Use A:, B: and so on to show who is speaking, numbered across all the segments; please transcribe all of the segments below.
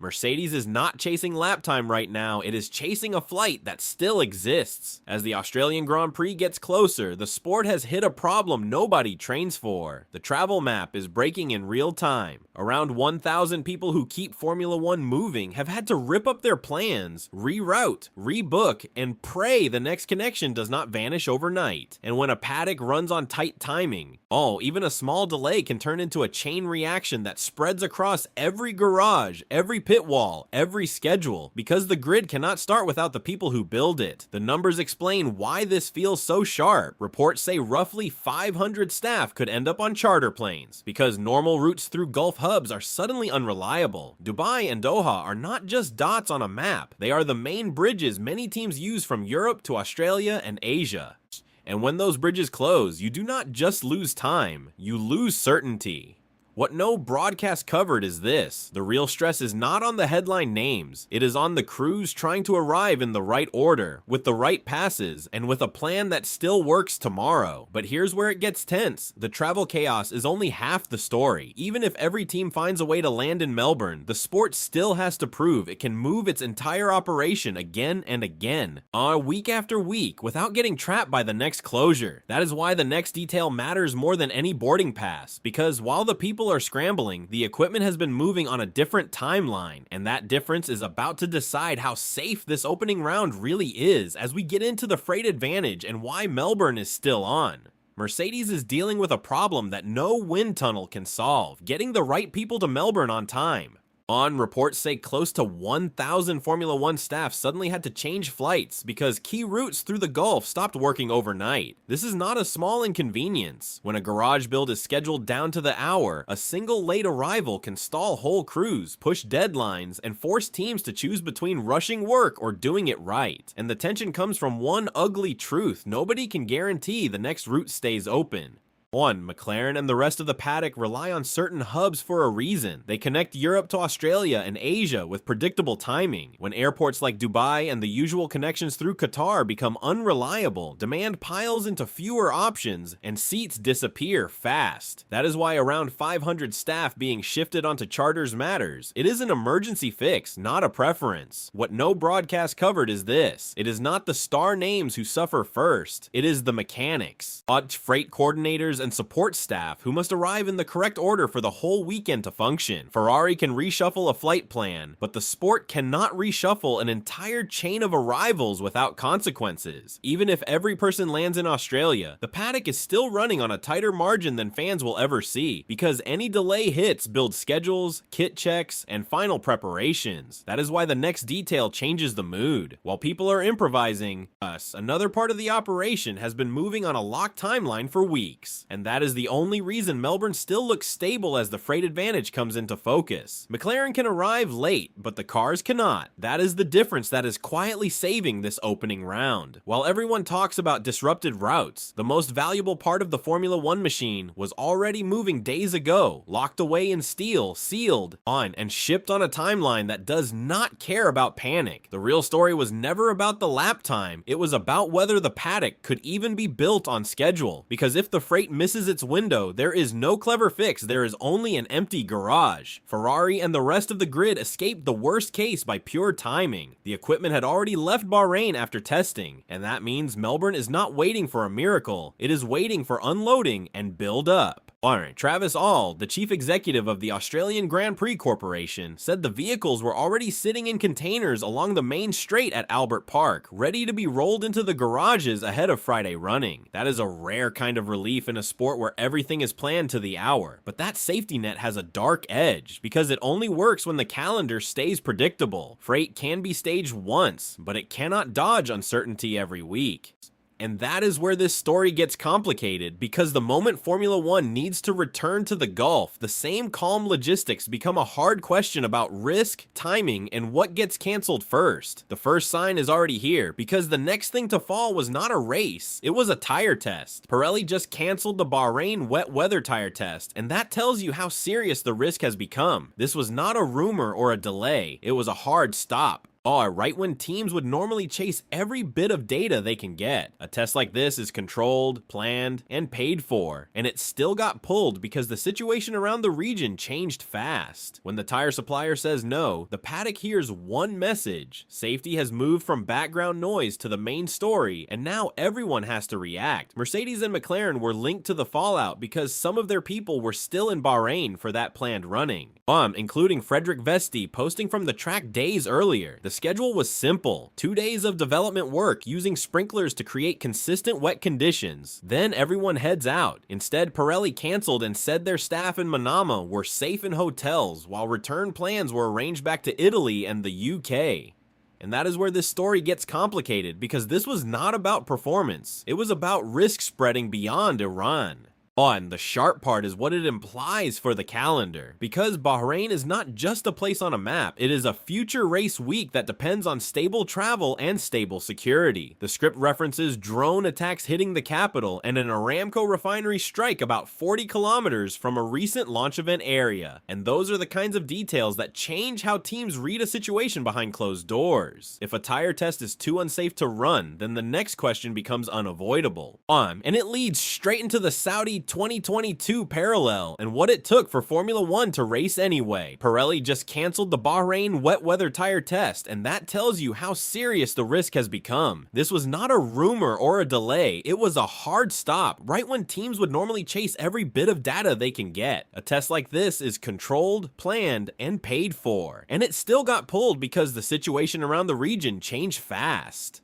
A: Mercedes is not chasing lap time right now, it is chasing a flight that still exists. As the Australian Grand Prix gets closer, the sport has hit a problem nobody trains for. The travel map is breaking in real time. Around 1,000 people who keep Formula One moving have had to rip up their plans, reroute, rebook, and pray the next connection does not vanish overnight. And when a paddock runs on tight timing, even a small delay can turn into a chain reaction that spreads across every garage, every pit wall, every schedule, because the grid cannot start without the people who build it. The numbers explain why this feels so sharp. Reports say roughly 500 staff could end up on charter planes, because normal routes through Gulf hubs are suddenly unreliable. Dubai and Doha are not just dots on a map, they are the main bridges many teams use from Europe to Australia and Asia. And when those bridges close, you do not just lose time, you lose certainty. What no broadcast covered is this: the real stress is not on the headline names, it is on the crews trying to arrive in the right order, with the right passes, and with a plan that still works tomorrow. But here's where it gets tense: the travel chaos is only half the story. Even if every team finds a way to land in Melbourne, the sport still has to prove it can move its entire operation again and again, week after week, without getting trapped by the next closure. That is why the next detail matters more than any boarding pass, because while the people are scrambling, the equipment has been moving on a different timeline, and that difference is about to decide how safe this opening round really is as we get into the freight advantage and why Melbourne is still on. Mercedes is dealing with a problem that no wind tunnel can solve: getting the right people to Melbourne on time. Reports say close to 1,000 Formula One staff suddenly had to change flights because key routes through the Gulf stopped working overnight. This is not a small inconvenience. When a garage build is scheduled down to the hour, a single late arrival can stall whole crews, push deadlines, and force teams to choose between rushing work or doing it right. And the tension comes from one ugly truth: nobody can guarantee the next route stays open. McLaren and the rest of the paddock rely on certain hubs for a reason. They connect Europe to Australia and Asia with predictable timing. When airports like Dubai and the usual connections through Qatar become unreliable, demand piles into fewer options and seats disappear fast. That is why around 500 staff being shifted onto charters matters. It is an emergency fix, not a preference. What no broadcast covered is this: it is not the star names who suffer first, it is the mechanics. Freight coordinators and support staff who must arrive in the correct order for the whole weekend to function. Ferrari can reshuffle a flight plan, but the sport cannot reshuffle an entire chain of arrivals without consequences. Even if every person lands in Australia, the paddock is still running on a tighter margin than fans will ever see, because any delay hits build schedules, kit checks, and final preparations. That is why the next detail changes the mood. While people are improvising, another part of the operation has been moving on a locked timeline for weeks. And that is the only reason Melbourne still looks stable as the freight advantage comes into focus. McLaren can arrive late, but the cars cannot. That is the difference that is quietly saving this opening round. While everyone talks about disrupted routes, the most valuable part of the Formula One machine was already moving days ago, locked away in steel, sealed, and shipped on a timeline that does not care about panic. The real story was never about the lap time, it was about whether the paddock could even be built on schedule. Because if the freight misses its window, there is no clever fix, there is only an empty garage. Ferrari and the rest of the grid escaped the worst case by pure timing. The equipment had already left Bahrain after testing, and that means Melbourne is not waiting for a miracle, it is waiting for unloading and build up. Travis Auld, the chief executive of the Australian Grand Prix Corporation, said the vehicles were already sitting in containers along the main straight at Albert Park, ready to be rolled into the garages ahead of Friday running. That is a rare kind of relief in a sport where everything is planned to the hour, but that safety net has a dark edge, because it only works when the calendar stays predictable. Freight can be staged once, but it cannot dodge uncertainty every week. And that is where this story gets complicated, because the moment Formula One needs to return to the Gulf, the same calm logistics become a hard question about risk, timing, and what gets canceled first. The first sign is already here, because the next thing to fall was not a race, it was a tire test. Pirelli just canceled the Bahrain wet weather tire test, and that tells you how serious the risk has become. This was not a rumor or a delay, it was a hard stop. are right when teams would normally chase every bit of data they can get. A test like this is controlled, planned, and paid for, and it still got pulled because the situation around the region changed fast. When the tire supplier says no, the paddock hears one message: safety has moved from background noise to the main story, and now everyone has to react. Mercedes and McLaren were linked to the fallout because some of their people were still in Bahrain for that planned running. Including Frederick Vesti posting from the track days earlier. The schedule was simple: 2 days of development work using sprinklers to create consistent wet conditions. Then everyone heads out. Instead, Pirelli canceled and said their staff in Manama were safe in hotels, while return plans were arranged back to Italy and the UK. And that is where this story gets complicated, because this was not about performance. It was about risk spreading beyond Iran. The sharp part is what it implies for the calendar, because Bahrain is not just a place on a map, it is a future race week that depends on stable travel and stable security. The script references drone attacks hitting the capital and an Aramco refinery strike about 40 kilometers from a recent launch event area, and those are the kinds of details that change how teams read a situation behind closed doors. If a tire test is too unsafe to run, then the next question becomes unavoidable. And it leads straight into the Saudi 2022 parallel and what it took for Formula 1 to race anyway. Pirelli just canceled the Bahrain wet weather tire test, and that tells you how serious the risk has become. This was not a rumor or a delay, it was a hard stop right when teams would normally chase every bit of data they can get. A test like this is controlled, planned, and paid for, and it still got pulled because the situation around the region changed fast.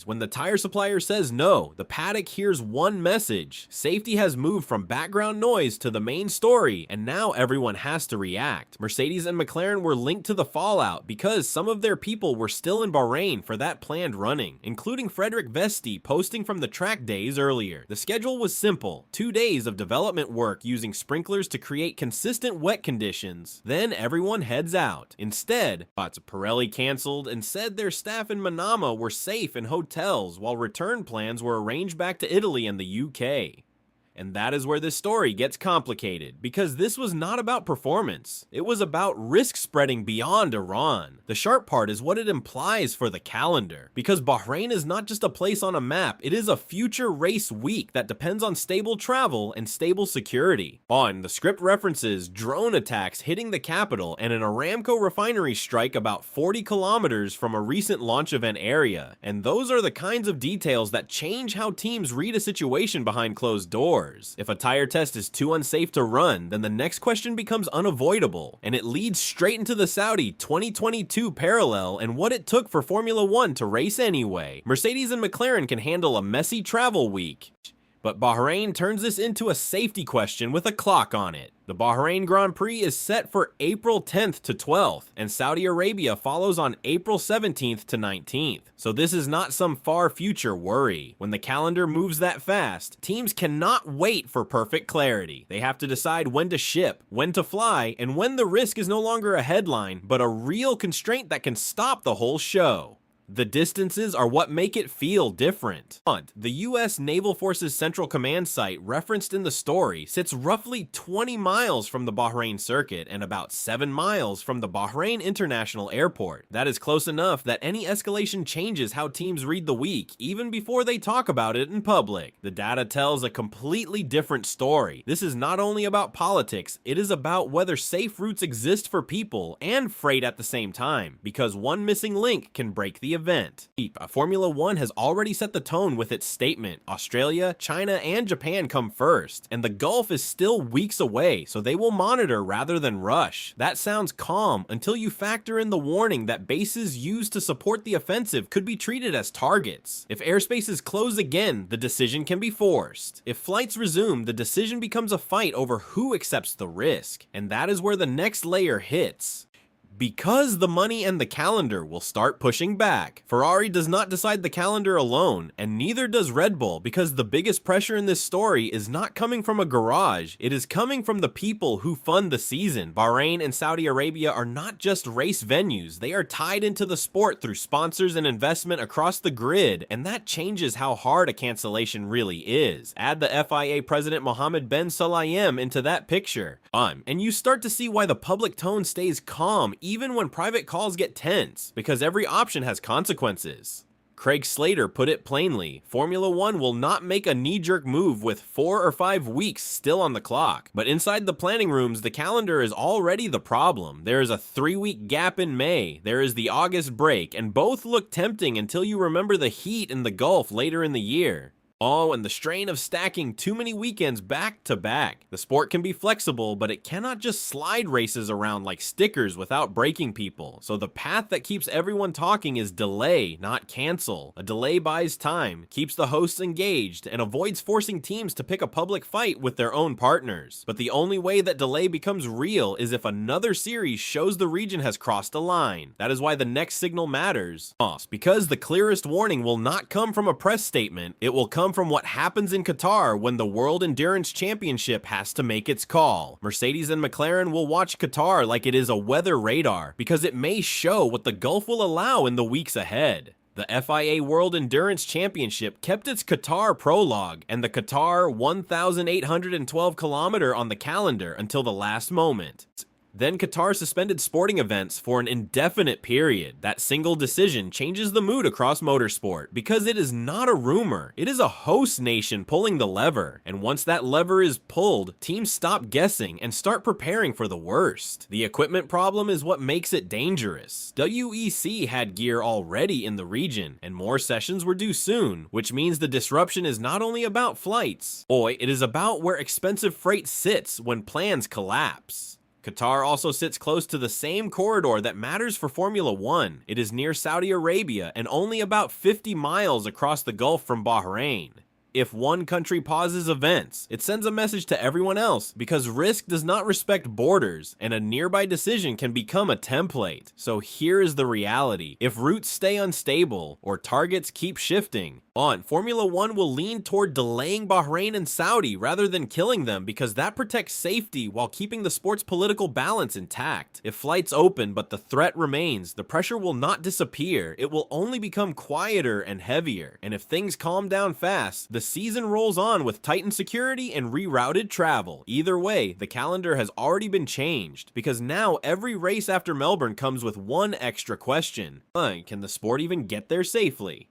A: When the tire supplier says no, the paddock hears one message: safety has moved from background noise to the main story, and now everyone has to react. Mercedes and McLaren were linked to the fallout because some of their people were still in Bahrain for that planned running, including Frederick Vesti posting from the track days earlier. The schedule was simple: 2 days of development work using sprinklers to create consistent wet conditions. Then everyone heads out. Instead, Pirelli canceled and said their staff in Manama were safe in hotels, while return plans were arranged back to Italy and the UK. And that is where this story gets complicated, because this was not about performance. It was about risk spreading beyond Iran. The sharp part is what it implies for the calendar, because Bahrain is not just a place on a map, it is a future race week that depends on stable travel and stable security. The script references drone attacks hitting the capital and an Aramco refinery strike about 40 kilometers from a recent launch event area, and those are the kinds of details that change how teams read a situation behind closed doors. If a tire test is too unsafe to run, then the next question becomes unavoidable, and it leads straight into the Saudi 2022 parallel and what it took for Formula 1 to race anyway. Mercedes and McLaren can handle a messy travel week, but Bahrain turns this into a safety question with a clock on it. The Bahrain Grand Prix is set for April 10th to 12th, and Saudi Arabia follows on April 17th to 19th. So this is not some far future worry. When the calendar moves that fast, teams cannot wait for perfect clarity. They have to decide when to ship, when to fly, and when the risk is no longer a headline, but a real constraint that can stop the whole show. The distances are what make it feel different. The U.S. Naval Forces Central Command site referenced in the story sits roughly 20 miles from the Bahrain circuit and about 7 miles from the Bahrain International Airport. That is close enough that any escalation changes how teams read the week, even before they talk about it in public. The data tells a completely different story. This is not only about politics, it is about whether safe routes exist for people and freight at the same time, because one missing link can break the event. Formula 1 has already set the tone with its statement. Australia, China, and Japan come first, and the Gulf is still weeks away, so they will monitor rather than rush. That sounds calm until you factor in the warning that bases used to support the offensive could be treated as targets. If airspaces close again, the decision can be forced. If flights resume, the decision becomes a fight over who accepts the risk, and that is where the next layer hits. Because the money and the calendar will start pushing back. Ferrari does not decide the calendar alone, and neither does Red Bull, because the biggest pressure in this story is not coming from a garage, it is coming from the people who fund the season. Bahrain and Saudi Arabia are not just race venues, they are tied into the sport through sponsors and investment across the grid, and that changes how hard a cancellation really is. Add the FIA president Mohammed bin Sulayem into that picture, and you start to see why the public tone stays calm even when private calls get tense, because every option has consequences. Craig Slater put it plainly, Formula One will not make a knee-jerk move with 4 or 5 weeks still on the clock. But inside the planning rooms, the calendar is already the problem. There is a 3-week gap in May, there is the August break, and both look tempting until you remember the heat in the Gulf later in the year. Oh, and the strain of stacking too many weekends back to back. The sport can be flexible, but it cannot just slide races around like stickers without breaking people. So the path that keeps everyone talking is delay, not cancel. A delay buys time, keeps the hosts engaged, and avoids forcing teams to pick a public fight with their own partners. But the only way that delay becomes real is if another series shows the region has crossed a line. That is why the next signal matters. Because the clearest warning will not come from a press statement, it will come from what happens in Qatar when the World Endurance Championship has to make its call. Mercedes and McLaren will watch Qatar like it is a weather radar, because it may show what the Gulf will allow in the weeks ahead. The FIA World Endurance Championship kept its Qatar prologue and the Qatar 1,812 kilometer on the calendar until the last moment. Then Qatar suspended sporting events for an indefinite period. That single decision changes the mood across motorsport because it is not a rumor. It is a host nation pulling the lever. And once that lever is pulled, teams stop guessing and start preparing for the worst. The equipment problem is what makes it dangerous. WEC had gear already in the region, and more sessions were due soon, which means the disruption is not only about flights. It is about where expensive freight sits when plans collapse. Qatar also sits close to the same corridor that matters for Formula One. It is near Saudi Arabia and only about 50 miles across the Gulf from Bahrain. If one country pauses events, it sends a message to everyone else because risk does not respect borders, and a nearby decision can become a template. So here is the reality. If routes stay unstable or targets keep shifting, Formula One will lean toward delaying Bahrain and Saudi rather than killing them because that protects safety while keeping the sport's political balance intact. If flights open but the threat remains, the pressure will not disappear. It will only become quieter and heavier. And if things calm down fast, the season rolls on with tightened security and rerouted travel. Either way, the calendar has already been changed because now every race after Melbourne comes with one extra question. Can the sport even get there safely?